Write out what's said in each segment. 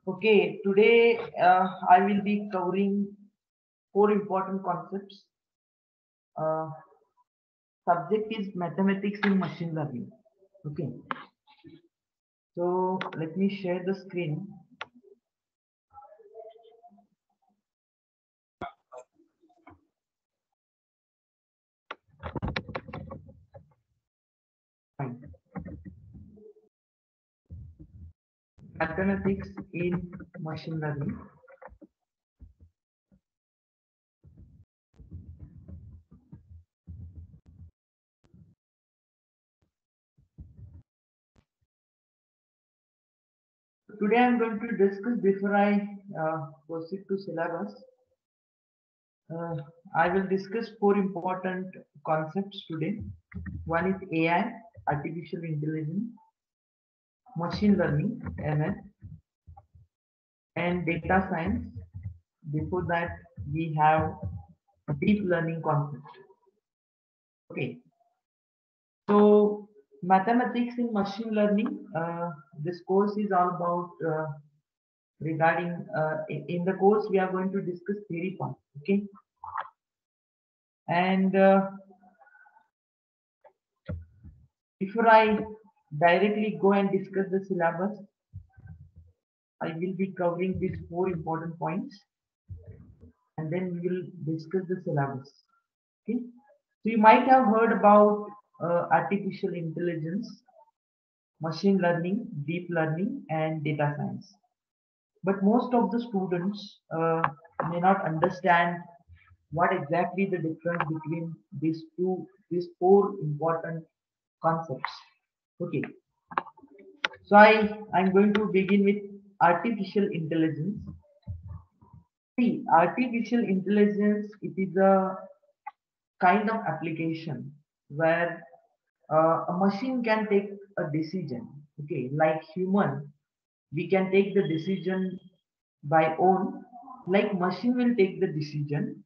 Okay, today I will be covering four important concepts. Uh, Subject is mathematics in machine learning. Okay, so let me share the screen. Fine. Mathematics in machine learning. Today I am going to discuss before I proceed to syllabus. Uh, I will discuss four important concepts today. One is AI, artificial intelligence, machine learning, ML, and data science. Before that, we have a deep learning concept. Okay, so mathematics in machine learning. This course is all about regarding in the course we are going to discuss theory part. Okay, and before I directly go and discuss the syllabus, I will be covering these four important points, and then we will discuss the syllabus. Okay, so you might have heard about artificial intelligence, machine learning, deep learning, and data science. But most of the students may not understand what exactly the difference between these four important concepts. Okay, so I'm going to begin with artificial intelligence. See, artificial intelligence, it is a kind of application where a machine can take a decision. Okay, like human, we can take the decision by own, like machine will take the decision.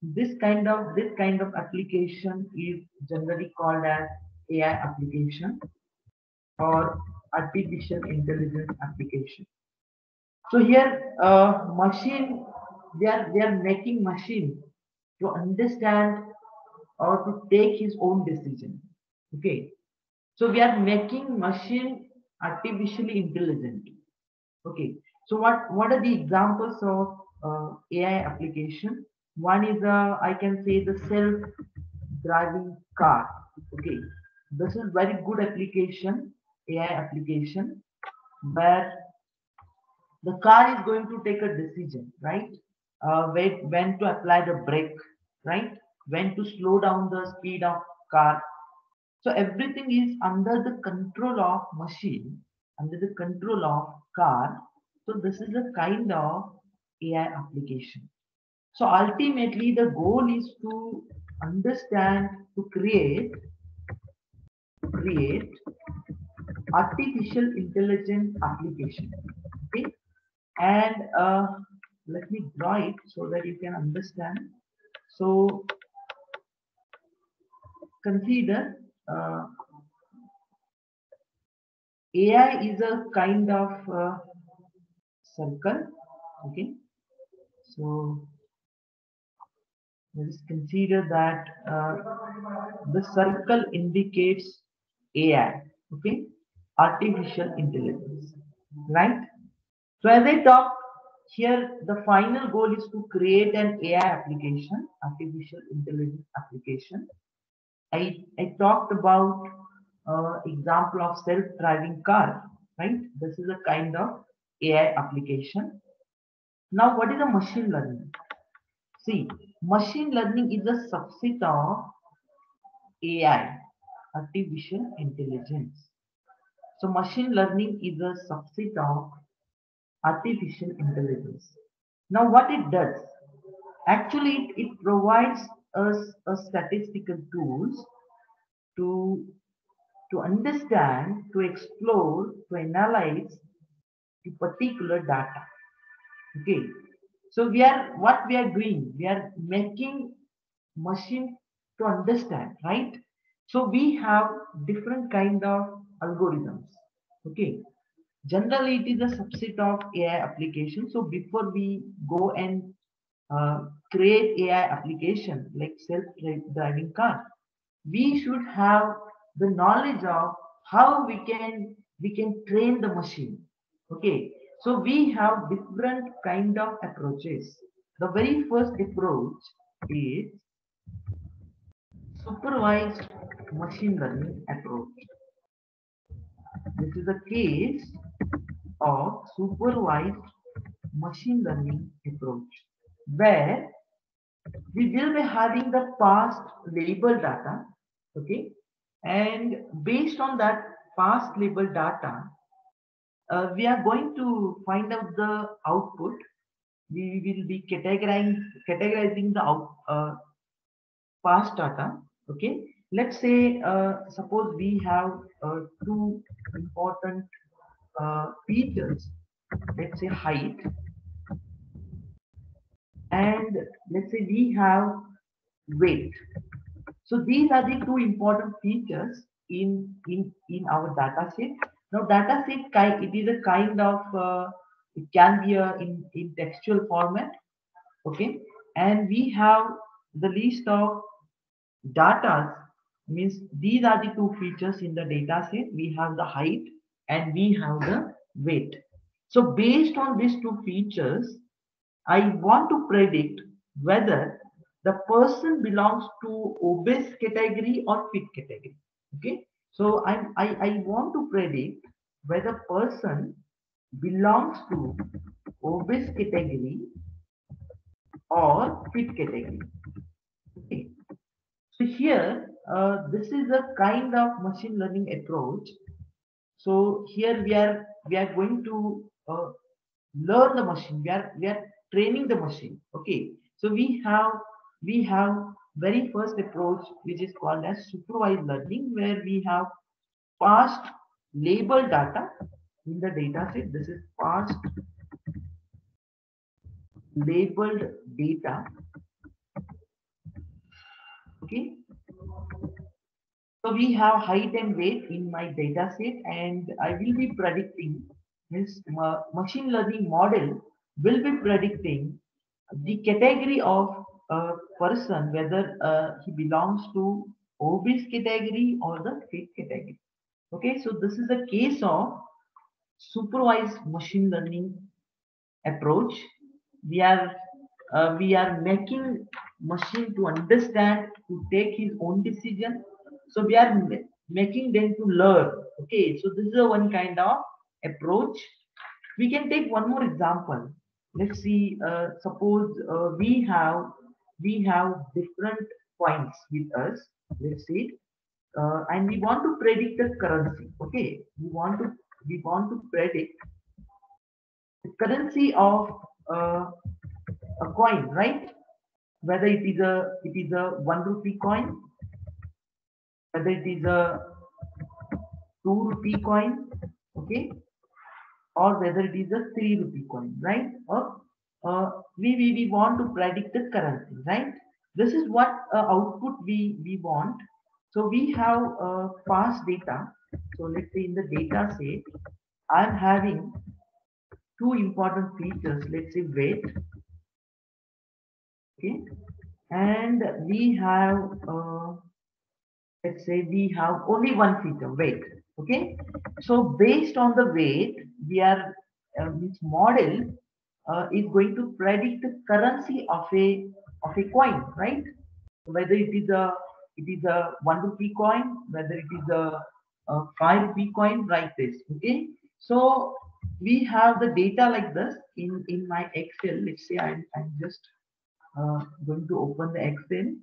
This kind of application is generally called as AI application or artificial intelligence application. So here, machine, they are making machine to understand or to take his own decision. Okay, so we are making machine artificially intelligent. Okay, so what are the examples of AI application? One is I can say the self-driving car. Okay, this is very good application, AI application, where the car is going to take a decision, right? When to apply the brake, right? When to slow down the speed of car. So everything is under the control of machine, under the control of car. So this is a kind of AI application. So ultimately the goal is to understand, to create artificial intelligence application. Okay, and let me draw it so that you can understand. So consider AI is a kind of circle. Okay, so let us consider that the circle indicates AI. Okay, artificial intelligence, right? So as I talked here, the final goal is to create an AI application, artificial intelligence application. I talked about example of self-driving car, right? This is a kind of AI application. Now, what is a machine learning? See, machine learning is a subset of AI, artificial intelligence. So, machine learning is a subset of artificial intelligence. Now, what it does? Actually, it provides us a statistical tools to to understand, to explore, to analyze the particular data. Okay. So what we are doing, we are making machine to understand, right? So we have different kind of algorithms. Okay. Generally, it is a subset of AI application. So before we go and create AI application like self-driving car, we should have the knowledge of how we can train the machine. Okay, so we have different kind of approaches. The very first approach is supervised machine learning approach. This is a case of supervised machine learning approach where we will be having the past label data. Okay, and based on that past label data, we are going to find out the output. We will be categorizing the past data. Okay, let's say suppose we have two important features. Let's say height, and let's say we have weight. So these are the two important features in our data set. Now data set it is a kind of it can be in textual format. Okay, and we have the list of data, means these are the two features in the data set. We have the height and we have the weight. So based on these two features, I want to predict whether the person belongs to obese category or fit category. Okay, so I want to predict whether person belongs to obese category or fit category. Okay, so here this is a kind of machine learning approach. So here we are going to learn the machine. We are training the machine. Okay, so we have very first approach which is called as supervised learning, where we have past labeled data in the data set. This is past labeled data. Okay, so we have height and weight in my data set, and I will be predicting this machine learning model will be predicting the category of a person, whether he belongs to obese category or the fit category. Okay, so this is a case of supervised machine learning approach. We are making machine to understand, to take his own decision. So we are making them to learn. Okay, so this is a one kind of approach. We can take one more example. Let's see, suppose we have different coins with us. Let's see, and we want to predict the currency. Okay, we want to predict the currency of uh, a coin, right? Whether it is a 1 rupee coin, whether it is a 2 rupee coin, okay, or whether it is a 3 rupee coin, right? Or we want to predict the currency, right? This is what output we want. So we have past data. So let's say in the data set, I'm having two important features. Let's say weight, okay, and we have let's say we have only one feature, weight. Okay, so based on the weight, we are this model is going to predict the currency of a coin, right? Whether it is a 1 rupee coin, whether it is a 5 rupee coin, like this. Okay, so we have the data like this in my Excel. Let's say I'm just going to open the Excel.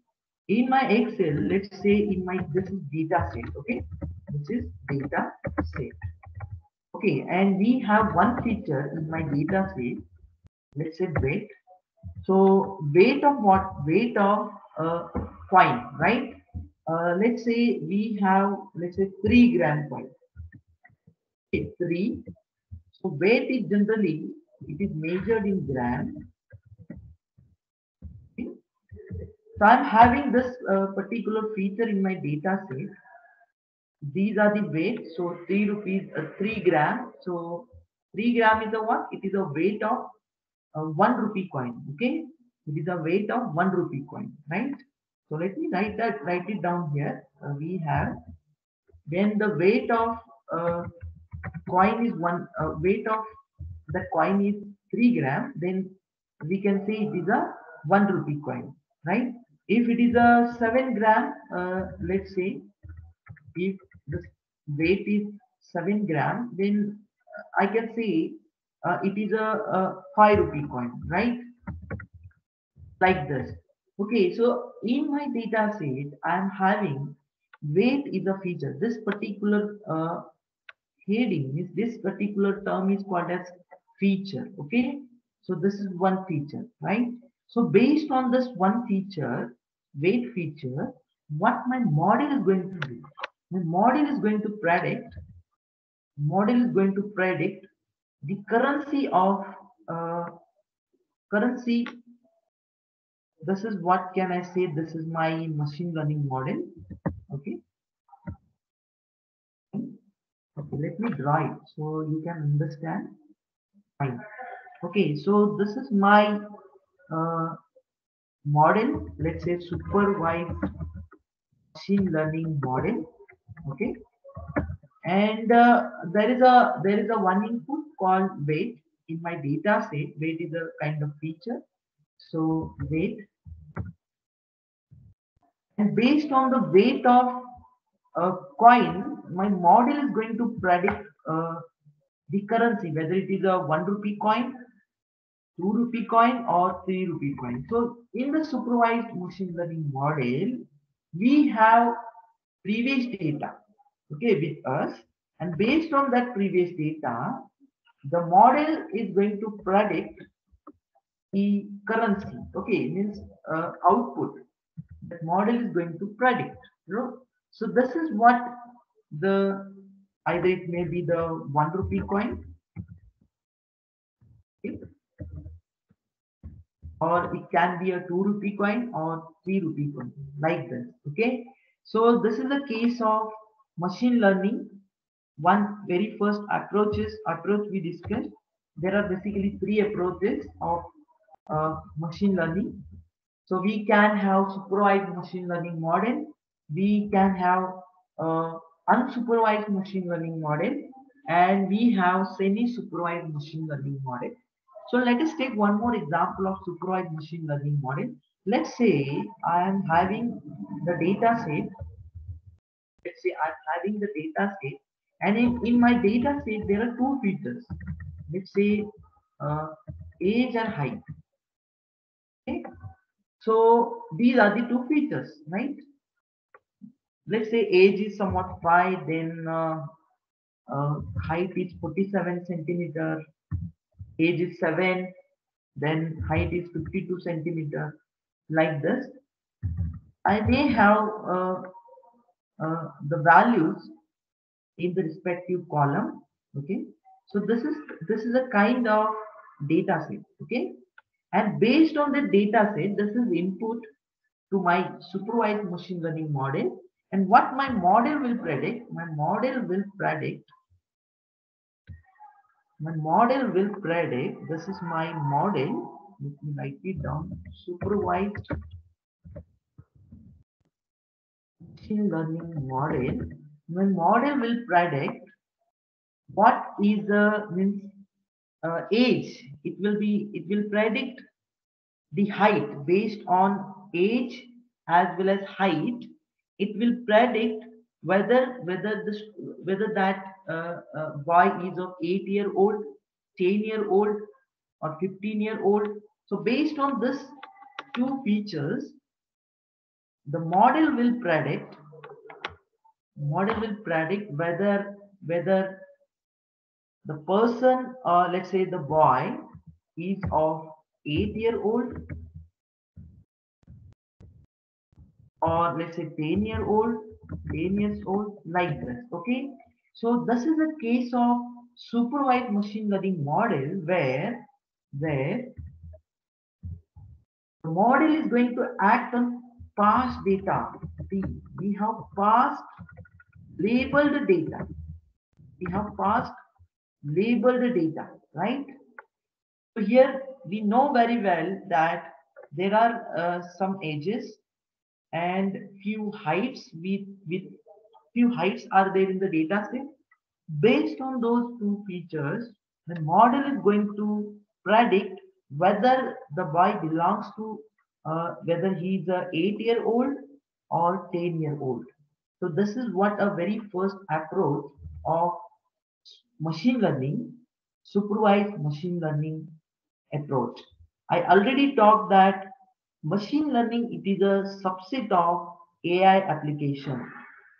In my Excel, let's say in my this is data set. Okay, this is data set. Okay, and we have one feature in my data set. Let's say weight. So weight of what? Weight of coin, right? let's say we have, let's say 3 gram coin. Okay, 3. So weight is generally, it is measured in gram. Okay. So I'm having this particular feature in my data set. These are the weight. So 3 rupees, 3 gram. So 3 gram is a what? It is a weight of 1 rupee coin. Okay. It is a weight of 1 rupee coin, right? So let me write it down here. We have, when the weight of uh, coin is weight of the coin is 3 gram, then we can say it is a 1 rupee coin, right? If it is a 7 gram, let's say if the weight is 7 gram, then I can say it is a 5 rupee coin, right? Like this. Okay, so in my data set, I am having weight is a feature. This particular heading is, this particular term is called as feature. Okay, so this is one feature, right? So based on this one feature, weight feature, what my model is going to do? My model is going to predict the currency of uh, currency. This is, what can I say, this is my machine learning model. Okay, okay, let me draw it so you can understand. Fine. Okay, so this is my uh, model, let's say supervised machine learning model. Okay, and there is a one input called weight in my data set. Weight is a kind of feature. So weight, and based on the weight of a coin, my model is going to predict the currency, whether it is a 1 rupee coin, 2 rupee coin, or 3 rupee coin. So in the supervised machine learning model, we have previous data, okay, with us, and based on that previous data, the model is going to predict the currency. Okay, means output. That model is going to predict. You know, so this is what the, either it may be the 1 rupee coin, okay, or it can be a 2 rupee coin or 3 rupee coin, like this. Okay, so this is the case of machine learning. One very first approach we discussed. There are basically three approaches of machine learning. So we can have supervised machine learning model, we can have uh, unsupervised machine learning model, and we have semi-supervised machine learning model. So let us take one more example of supervised machine learning model. Let's say I am having the data set. Let's say I'm having the data set, and in my data set there are two features. Let's say uh, age and height. Okay? So these are the two features, right? Let's say age is somewhat 5, then height is 47 centimeter, age is 7, then height is 52 centimeter, like this. I may have the values in the respective column. Okay, so this is a kind of data set. Okay, and based on the data set, this is input to my supervised machine learning model. And what my model will predict, this is my model, let me write it down, supervised machine learning model. My model will predict what is the, means age. It will predict the height. Based on age as well as height, it will predict whether that boy is of 8-year old, 10-year old, or 15-year old. So based on this two features, the model will predict whether the person, or let's say the boy, is of 8-year old, or let's say 10 years old, like this. Okay. So this is a case of supervised machine learning model where the model is going to act on past data. See, we have past labeled data. We have past labeled data, right? So here we know very well that there are some edges and few heights with few heights are there in the data set. Based on those two features, the model is going to predict whether the boy belongs to whether he's a 8-year old or 10-year old. So this is what a very first approach of machine learning, supervised machine learning approach. I already talked that machine learning, it is a subset of AI application.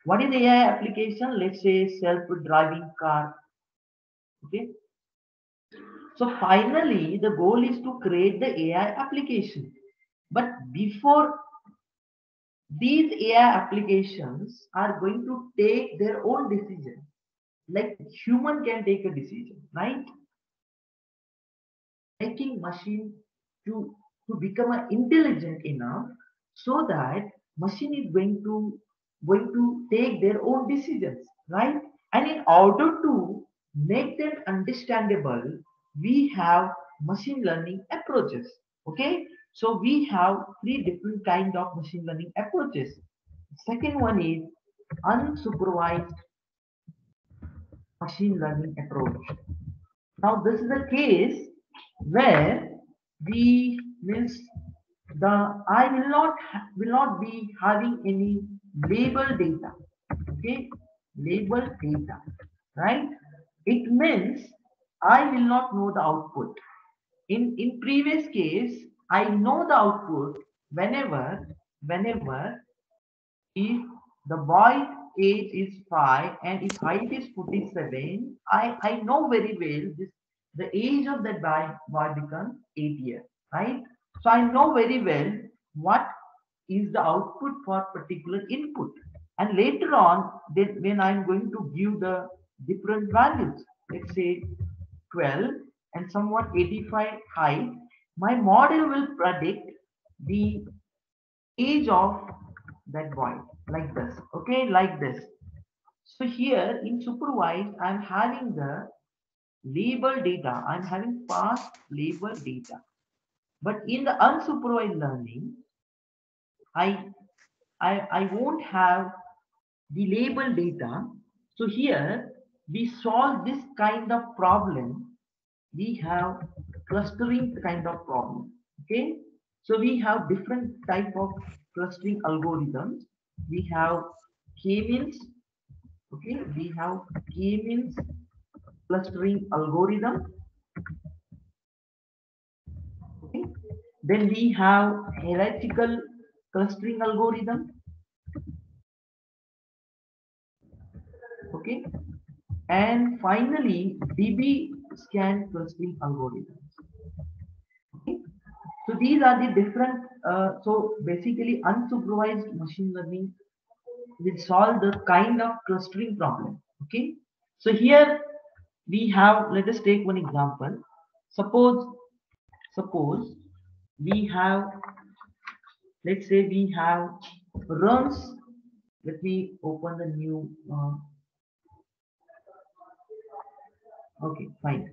What is AI application? Let's say self-driving car. Okay. So finally, the goal is to create the AI application. But before these AI applications are going to take their own decision, like human can take a decision, right? Making machine to become intelligent enough so that machine is going to take their own decisions, right? And in order to make them understandable, we have machine learning approaches. Okay, so we have three different kind of machine learning approaches. Second one is unsupervised machine learning approach. Now this is a case where we means the I will not be having any label data. Okay, label data, right? It means I will not know the output. In previous case, I know the output whenever if the boy age is 5 and his height is 47, I know very well this the age of that boy becomes 8 years, right? So I know very well what is the output for particular input. And later on, then when I'm going to give the different values, let's say 12 and somewhat 85 height, my model will predict the age of that boy like this. Okay, like this. So here in supervised, I'm having the label data. I'm having past label data. But in the unsupervised learning, I I won't have the label data. So here we solve this kind of problem. We have clustering kind of problem. Okay, so we have different type of clustering algorithms. We have k-means. Okay, we have k-means clustering algorithm. Okay, then we have hierarchical clustering algorithm. Okay, and finally DB scan clustering algorithms. Okay, so these are the different. So basically, unsupervised machine learning will solve the kind of clustering problem. Okay, so here we have. Let us take one example. Suppose we have. Let's say we have runs. Let me open the new. Okay, fine.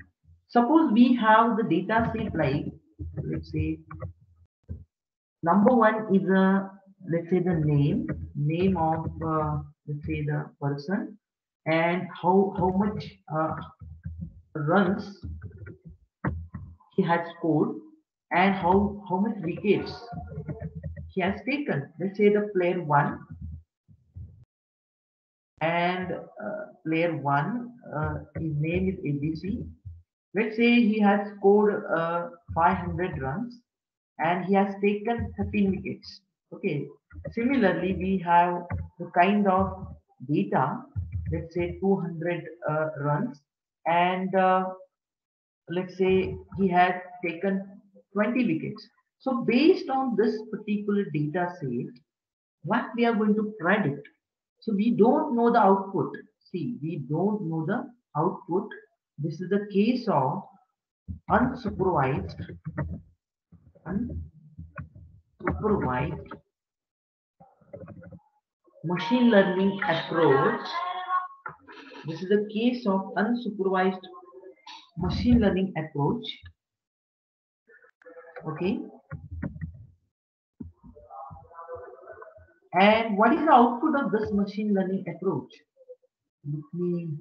Suppose we have the data set like, let's say, number one is a, let's say the name of, let's say the person, and how much runs he has scored, and how much wickets he has taken. Let's say the player one, and player one, his name is ABC. Let's say he has scored 500 runs and he has taken 13 wickets. Okay. Similarly, we have the kind of data, let's say 200 runs, and let's say he had taken 20 wickets. So based on this particular data set, what we are going to predict. So we don't know the output. See, we don't know the output. This is the case of unsupervised, unsupervised machine learning approach. This is the case of unsupervised machine learning approach. Okay. And what is the output of this machine learning approach? Let me.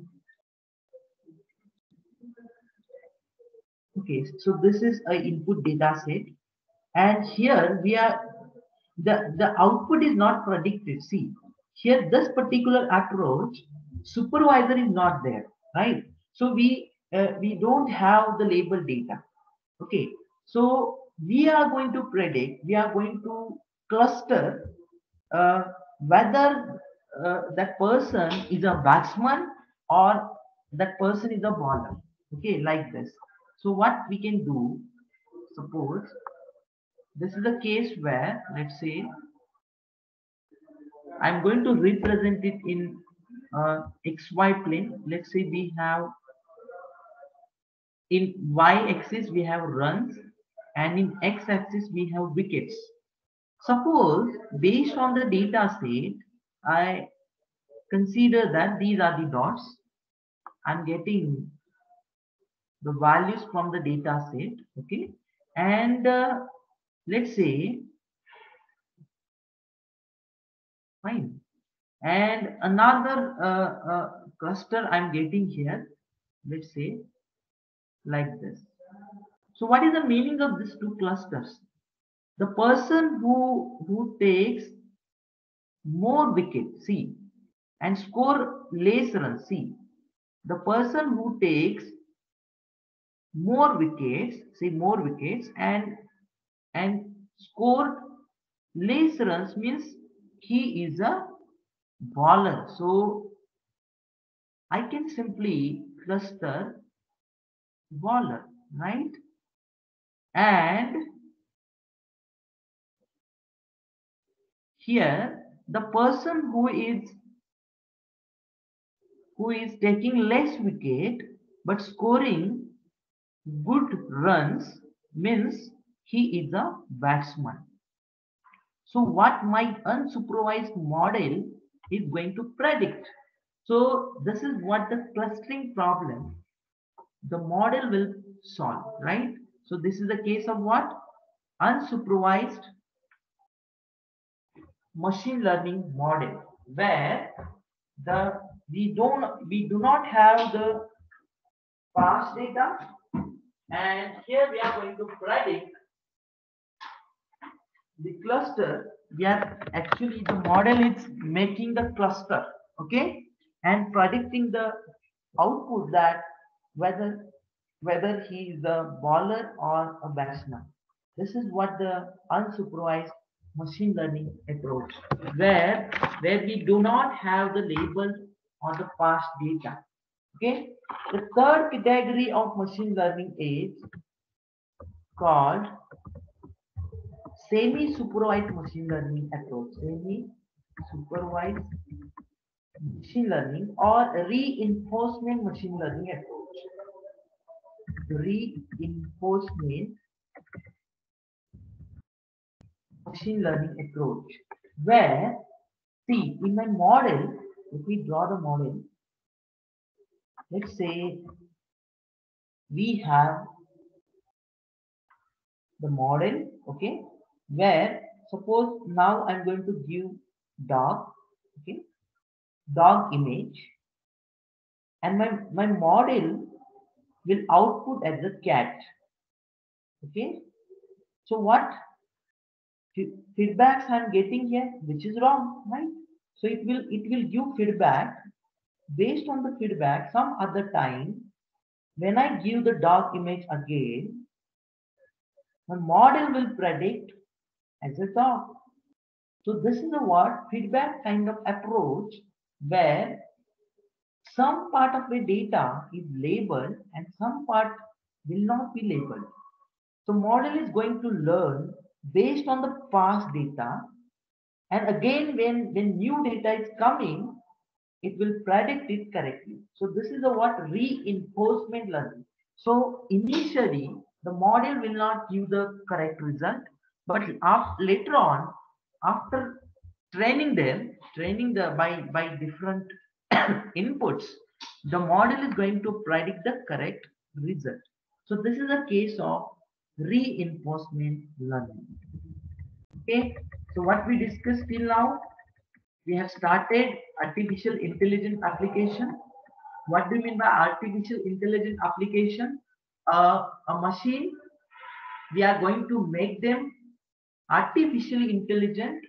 Okay, so this is a input data set, and here we are the output is not predicted. See, here this particular approach supervisor is not there, right? So we don't have the label data. Okay, so we are going to predict, we are going to cluster whether that person is a batsman or that person is a bowler. Okay, like this. So what we can do, suppose this is a case where, let's say, I'm going to represent it in XY plane. Let's say we have in Y axis we have runs and in X axis we have wickets. Suppose based on the data set, I consider that these are the dots. I'm getting the values from the data set. Okay. And let's say, fine. And another cluster I'm getting here, let's say like this. So what is the meaning of these two clusters? The person who takes more wickets, see, and score less runs, see, the person who takes more wickets, say more wickets, and scored less runs means he is a bowler. So I can simply cluster bowler, right? And here the person who is taking less wicket but scoring good runs means he is a batsman. So what my unsupervised model is going to predict. So this is what the clustering problem the model will solve, right? So this is the case of what? Unsupervised machine learning model, where the we do not have the past data, and here we are going to predict the cluster. We are actually, the model is making the cluster, okay, and predicting the output, that whether he is a bowler or a batsman. This is what the unsupervised machine learning approach, where we do not have the label or the past data. Okay. The third category of machine learning is called semi-supervised machine learning approach. Semi-supervised machine learning or reinforcement machine learning approach. Reinforcement machine learning approach, where, see, in my model, if we draw the model, let's say we have the model, okay, where suppose now I'm going to give dog, okay, dog image, and my model will output as a cat, okay. So what feedbacks I'm getting here, which is wrong, right? So it will give feedback. Based on the feedback, some other time when I give the dog image again, the model will predict as a dog. So this is a what feedback kind of approach, where some part of the data is labeled and some part will not be labeled. So model is going to learn based on the past data, And again, when new data is coming, it will predict it correctly. So this is a what reinforcement learning. So initially, the model will not give the correct result, but later on, after training the by different inputs, the model is going to predict the correct result. So this is a case of reinforcement learning. Okay. So what we discussed till now, we have started artificial intelligence application. What do you mean by artificial intelligence application? A machine, we are going to make them artificially intelligent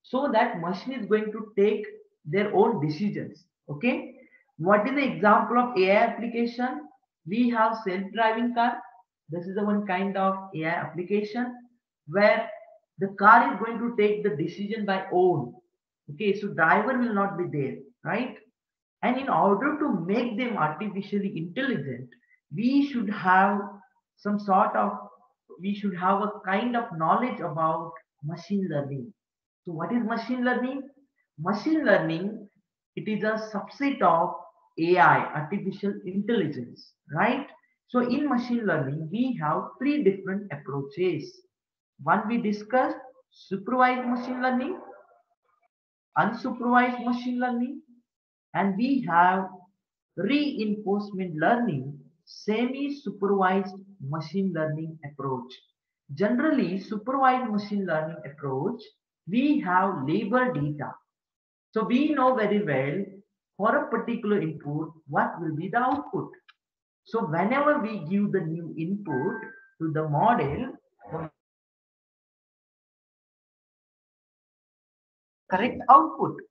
so that machine is going to take their own decisions. Okay. What is the example of AI application? We have self-driving car. This is the one kind of AI application where the car is going to take the decision by own. Okay, so driver will not be there, right? And in order to make them artificially intelligent, we should have some sort of, we should have a kind of knowledge about machine learning. So what is machine learning? Machine learning, it is a subset of AI, artificial intelligence, right? So in machine learning, we have three different approaches. One we discussed, supervised machine learning, unsupervised machine learning, and we have reinforcement learning, semi-supervised machine learning approach. Generally, supervised machine learning approach, we have labeled data. So we know very well for a particular input, what will be the output. So whenever we give the new input to the model, correct output.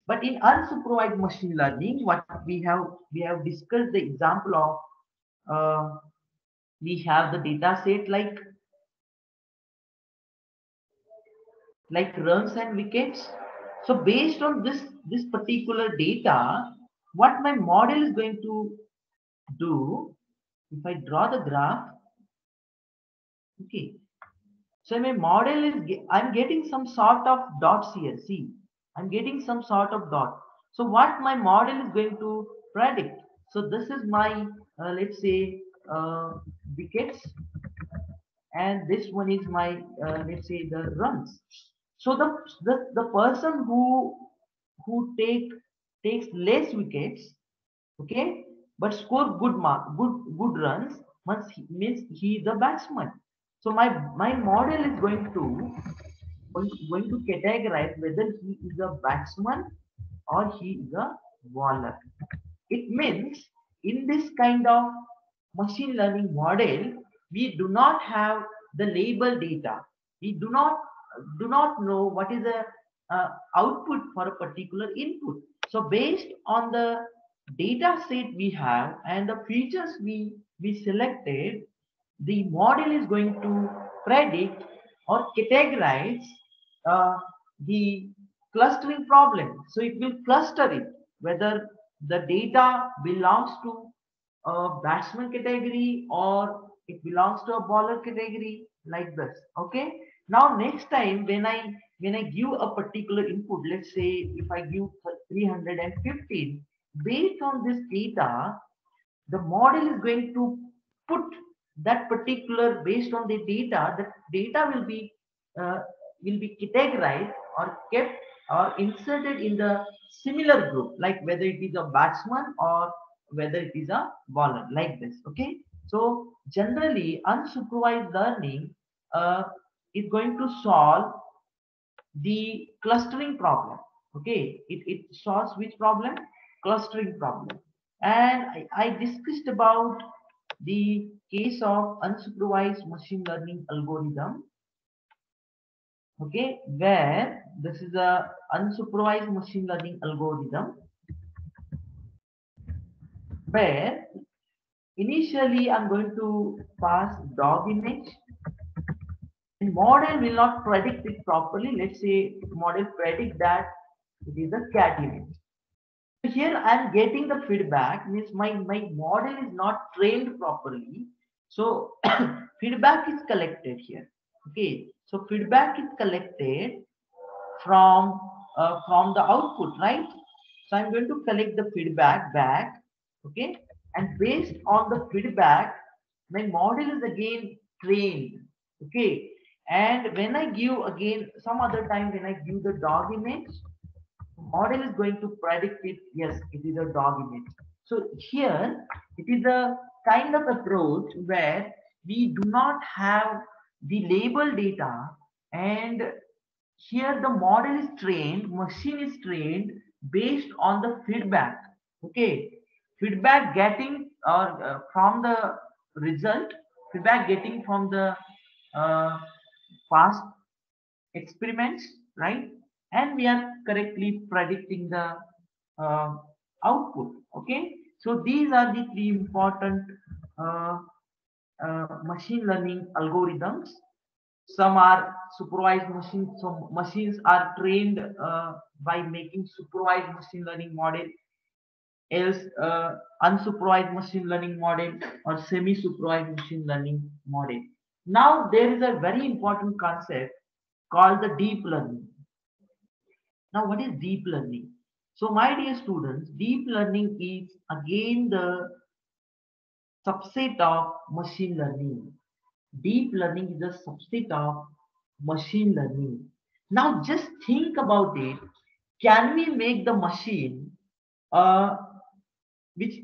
But in unsupervised machine learning, what we have discussed the example of we have the data set like runs and wickets. So based on this particular data, what my model is going to do, if I draw the graph, okay. So my model is I'm getting some sort of dots here. See, I'm getting some sort of dot. So what my model is going to predict. So this is my let's say wickets, and this one is my let's say the runs. So the person who takes less wickets, okay, but score good runs means he is a batsman. So my model is going to categorize whether he is a batsman or he is a bowler. It means in this kind of machine learning model, we do not have the label data. We do not know what is the output for a particular input. So based on the data set we have and the features we selected, the model is going to predict or categorize uh, the clustering problem. So it will cluster it whether the data belongs to a batsman category or it belongs to a bowler category, like this. Okay. Now next time when I give a particular input, let's say if I give 315, based on this data, the model is going to put that particular based on the data. The data uh, will be categorized or kept or inserted in the similar group, like whether it is a batsman or whether it is a bowler, like this. Okay. So generally unsupervised learning uh, is going to solve the clustering problem. Okay, it solves which problem? Clustering problem. And I discussed about the case of unsupervised machine learning algorithm. Okay, where this is a unsupervised machine learning algorithm where initially I'm going to pass dog image and model will not predict it properly. Let's say model predict that it is a cat image. Here I'm getting the feedback, means my model is not trained properly. So feedback is collected here. Okay, so feedback is collected from the output, right? So I'm going to collect the feedback back, okay, and based on the feedback, my model is again trained, okay. And when I give again some other time when I give the dog image, model is going to predict it. Yes, it is a dog image. So here it is a kind of approach where we do not have the label data, and here the model is trained, machine is trained based on the feedback, okay. Feedback getting or from the result, feedback getting from the uh, past experiments, right? And we are correctly predicting the uh, output, okay. So these are the three important uh, machine learning algorithms. Some are supervised machines. Some machines are trained by making supervised machine learning model, else unsupervised machine learning model, or semi-supervised machine learning model. Now there is a very important concept called the deep learning. Now what is deep learning? So my dear students, deep learning is again the subset of machine learning. Deep learning is a subset of machine learning. Now just think about it. Can we make the machine uh, which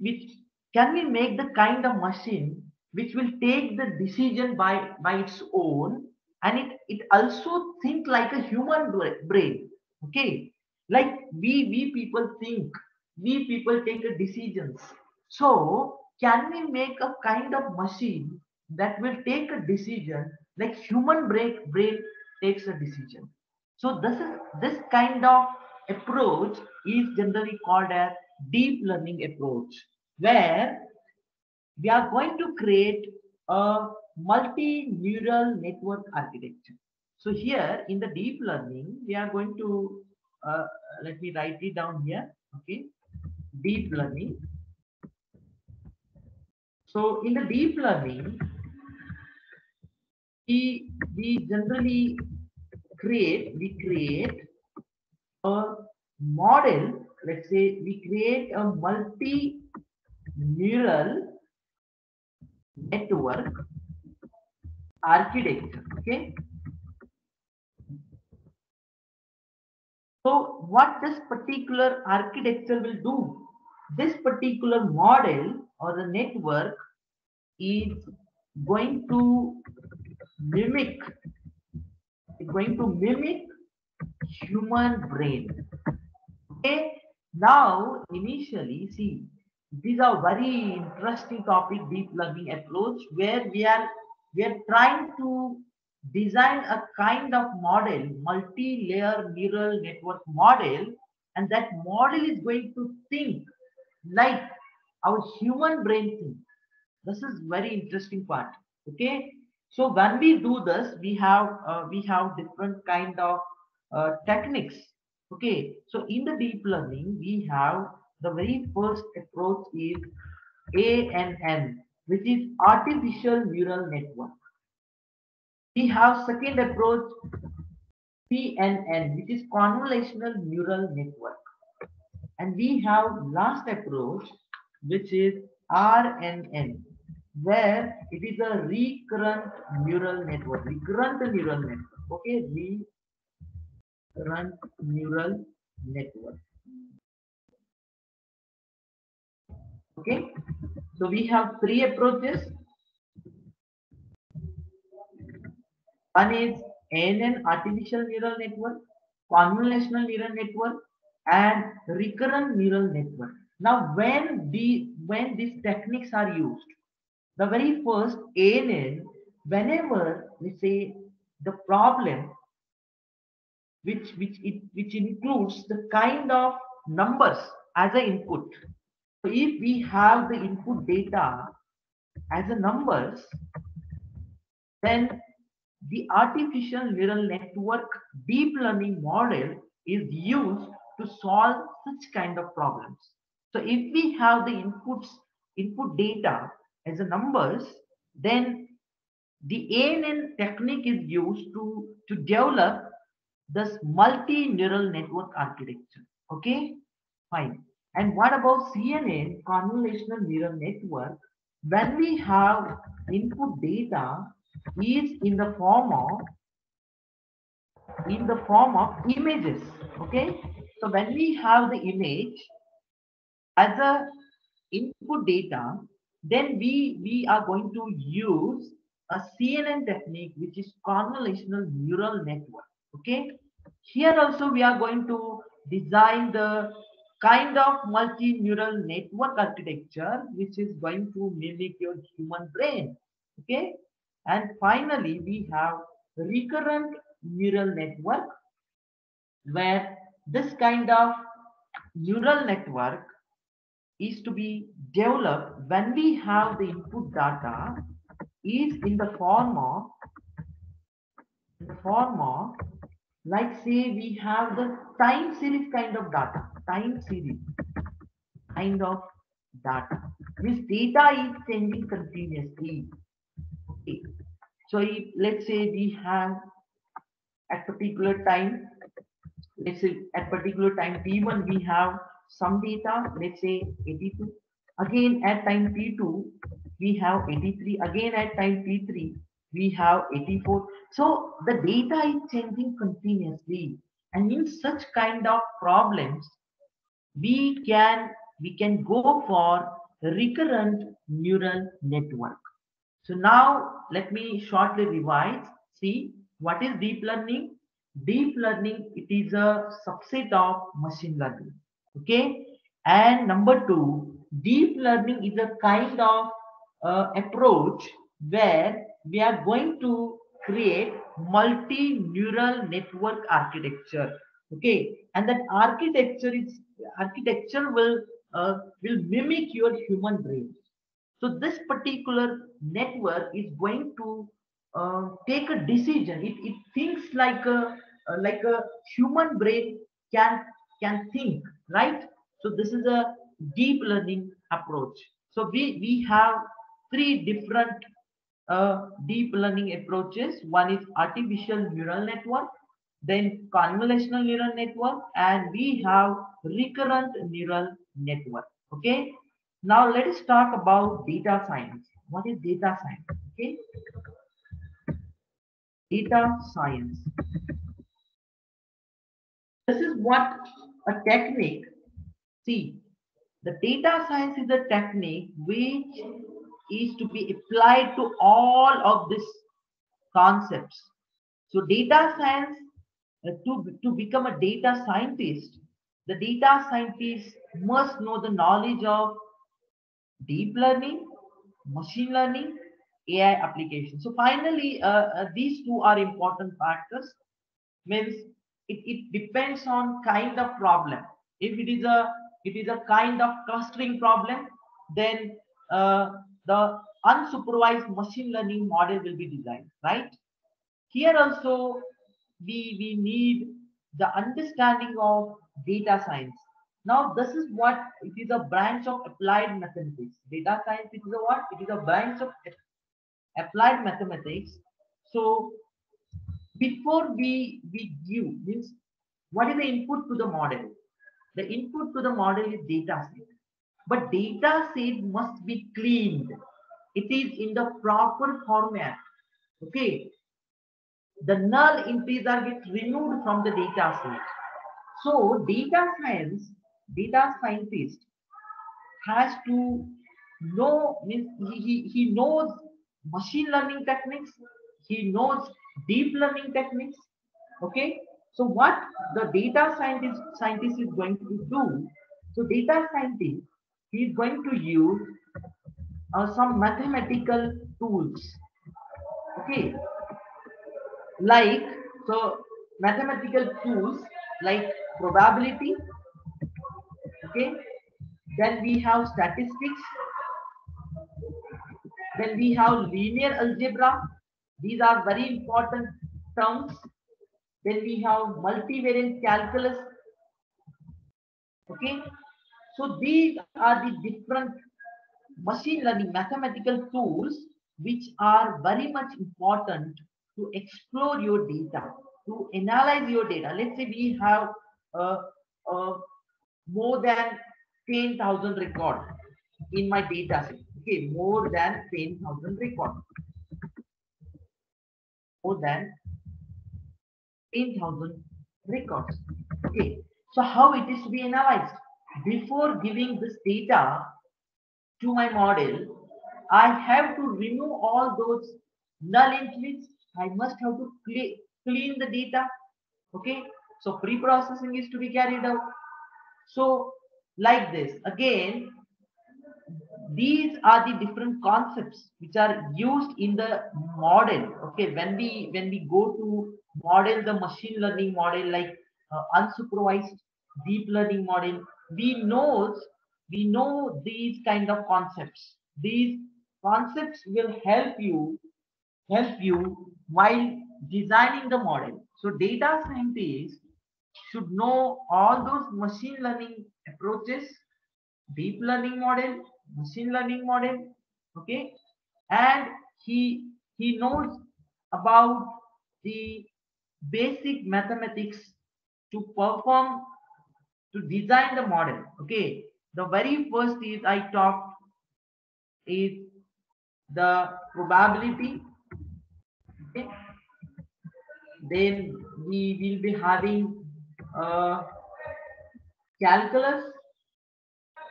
can we make the kind of machine which will take the decision by its own, and it also think like a human brain, okay. Like we people think, we people take a decisions. So can we make a kind of machine that will take a decision like human brain takes a decision? So this kind of approach is generally called as deep learning approach, where we are going to create a multi-neural network architecture. So here in the deep learning, we are going to let me write it down here. Okay, deep learning. So in the deep learning, we generally create a model. Let's say we create a multi-neural network architecture, okay. So what this particular architecture will do, this particular model or the network is going to mimic going to mimic human brain, okay. Now initially, see, these are very interesting topic, deep learning approach, where we are trying to design a kind of model, multi-layer neural network model, and that model is going to think like our human brain thinks. This is very interesting part, okay. So when we do this, we have different kind of techniques, okay. So in the deep learning, we have the very first approach is ANN, which is artificial neural network. We have second approach CNN, which is convolutional neural network, and we have last approach, which is RNN, where it is a recurrent neural network. Recurrent neural network. Okay, recurrent neural network. Okay, so we have three approaches. One is ANN, artificial neural network, convolutional neural network, and recurrent neural network. Now, when these techniques are used, the very first ANN, whenever we say the problem which includes the kind of numbers as an input. So if we have the input data as a numbers, then the artificial neural network deep learning model is used to solve such kind of problems. So if we have the input data as a numbers, then the ANN technique is used to develop this multi-neural network architecture. Okay, fine. And what about CNN, convolutional neural network? When we have input data is in the form of images. Okay, so when we have the image as a input data, then we are going to use a CNN technique, which is convolutional neural network. Okay, here also we are going to design the kind of multi-neural network architecture which is going to mimic your human brain. Okay, and finally we have recurrent neural network, where this kind of neural network is to be developed when we have the input data is in the form of like say we have the time series kind of data. This data is changing continuously. Okay, so if, let's say we have at particular time, let's say at particular time t1 we have some data, let's say 82. Again at time t2 we have 83. Again at time t3 we have 84. So the data is changing continuously, and in such kind of problems we can we can go for recurrent neural network. So now let me shortly revise. See, what is deep learning? Deep learning, it is a subset of machine learning. Okay. And number two, deep learning is a kind of approach where we are going to create multi-neural network architecture. Okay. And that architecture will mimic your human brain. So this particular network is going to take a decision. It thinks like a human brain can think, right? So this is a deep learning approach. So we have three different deep learning approaches. One is artificial neural network, then convolutional neural network, and we have recurrent neural network. Okay. Now let us talk about data science. What is data science? Okay, data science. This is what a technique. See, the data science is a technique which is to be applied to all of these concepts. So data science, to become a data scientist, the data scientist must know the knowledge of deep learning, machine learning, AI application. So finally, these two are important factors. Means it depends on kind of problem. If it is a kind of clustering problem, then the unsupervised machine learning model will be designed, right? Here also we need the understanding of data science. Now this is what it is, a branch of applied mathematics. Data science, it is a what? It is a branch of applied mathematics. So before we give means, what is the input to the model? The input to the model is data set. But data set must be cleaned. It is in the proper format. Okay. The null integer gets removed from the data set. So data scientist has to know, means he knows machine learning techniques, he knows deep learning techniques. Okay. So what the data scientist is going to do? So data scientist, he is going to use some mathematical tools. Okay, like so mathematical tools like probability. Okay, then we have statistics, then we have linear algebra. These are very important terms. Then we have multivariate calculus. Okay, so these are the different machine learning mathematical tools which are very much important to explore your data. to analyze your data. Let's say we have uh, uh, more than 10,000 record in my data set. Okay, more than 10,000 record. More than 10,000 records. Okay, so how it is to be analyzed? Before giving this data to my model, I have to remove all those null entries. I must have to clean the data. Okay, so pre-processing is to be carried out. So like this, again, these are the different concepts which are used in the model. Okay, when we go to model the machine learning model, like unsupervised deep learning model, we know these kind of concepts. These concepts will help you while designing the model. So data scientists should know all those machine learning approaches, deep learning model, machine learning model. Okay, and he knows about the basic mathematics to perform, to design the model. Okay, the very first is I talked is the probability. Okay, then we will be having uh, calculus,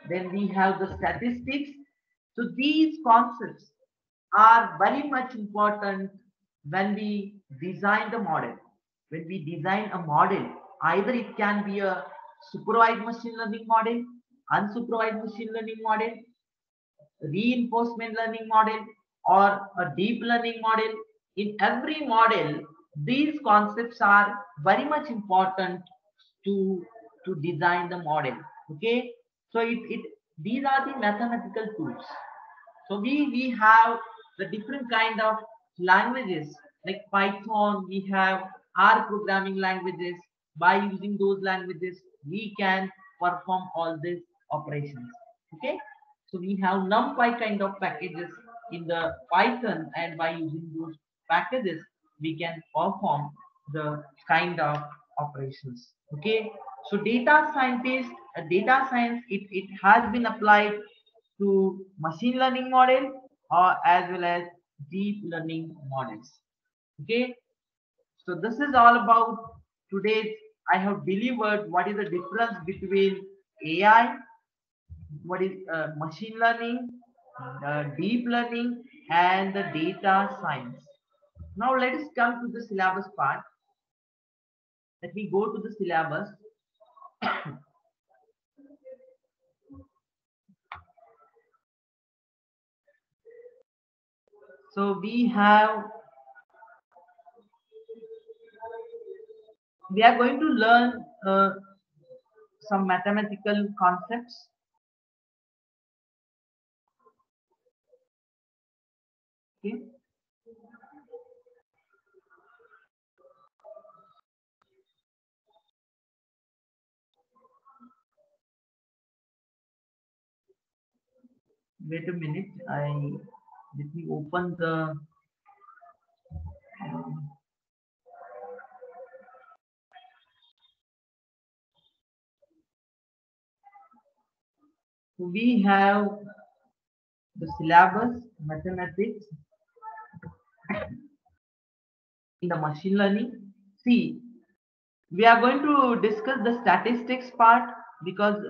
then we have the statistics. So these concepts are very much important when we design the model. When we design a model, either it can be a supervised machine learning model, unsupervised machine learning model, reinforcement learning model, or a deep learning model. In every model, these concepts are very much important to design the model. Okay, so it these are the mathematical tools. So we have the different kind of languages like Python. We have R programming languages. By using those languages, we can perform all these operations. Okay, so we have NumPy kind of packages in the Python, and by using those packages, we can perform the kind of operations. Okay, so data science, it has been applied to machine learning model or as well as deep learning models. Okay, so this is all about today's. I have delivered what is the difference between AI, what is machine learning, deep learning, and the data science. Now let us come to the syllabus part. Let me go to the syllabus. So we are going to learn some mathematical concepts. Okay. Wait a minute. Let me open the. We have the syllabus mathematics in the machine learning. See, we are going to discuss the statistics part because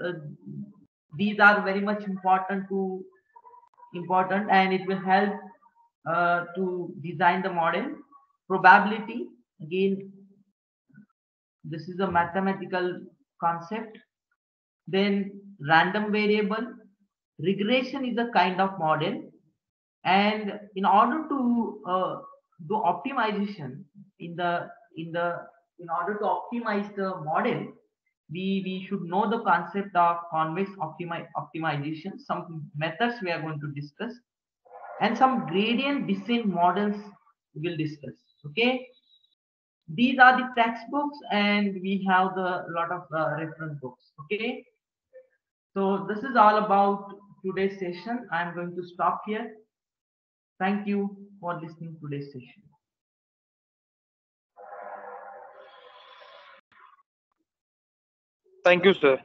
these are very much important, and it will help to design the model. Probability, again, this is a mathematical concept. Then random variable, regression is a kind of model, and in order to do optimization in the in the in order to optimize the model, we should know the concept of convex optimization. Some methods we are going to discuss, and some gradient descent models we will discuss. Okay, these are the textbooks, and we have the lot of reference books. Okay, so this is all about today's session. I'm going to stop here. Thank you for listening to today's session. Thank you, sir.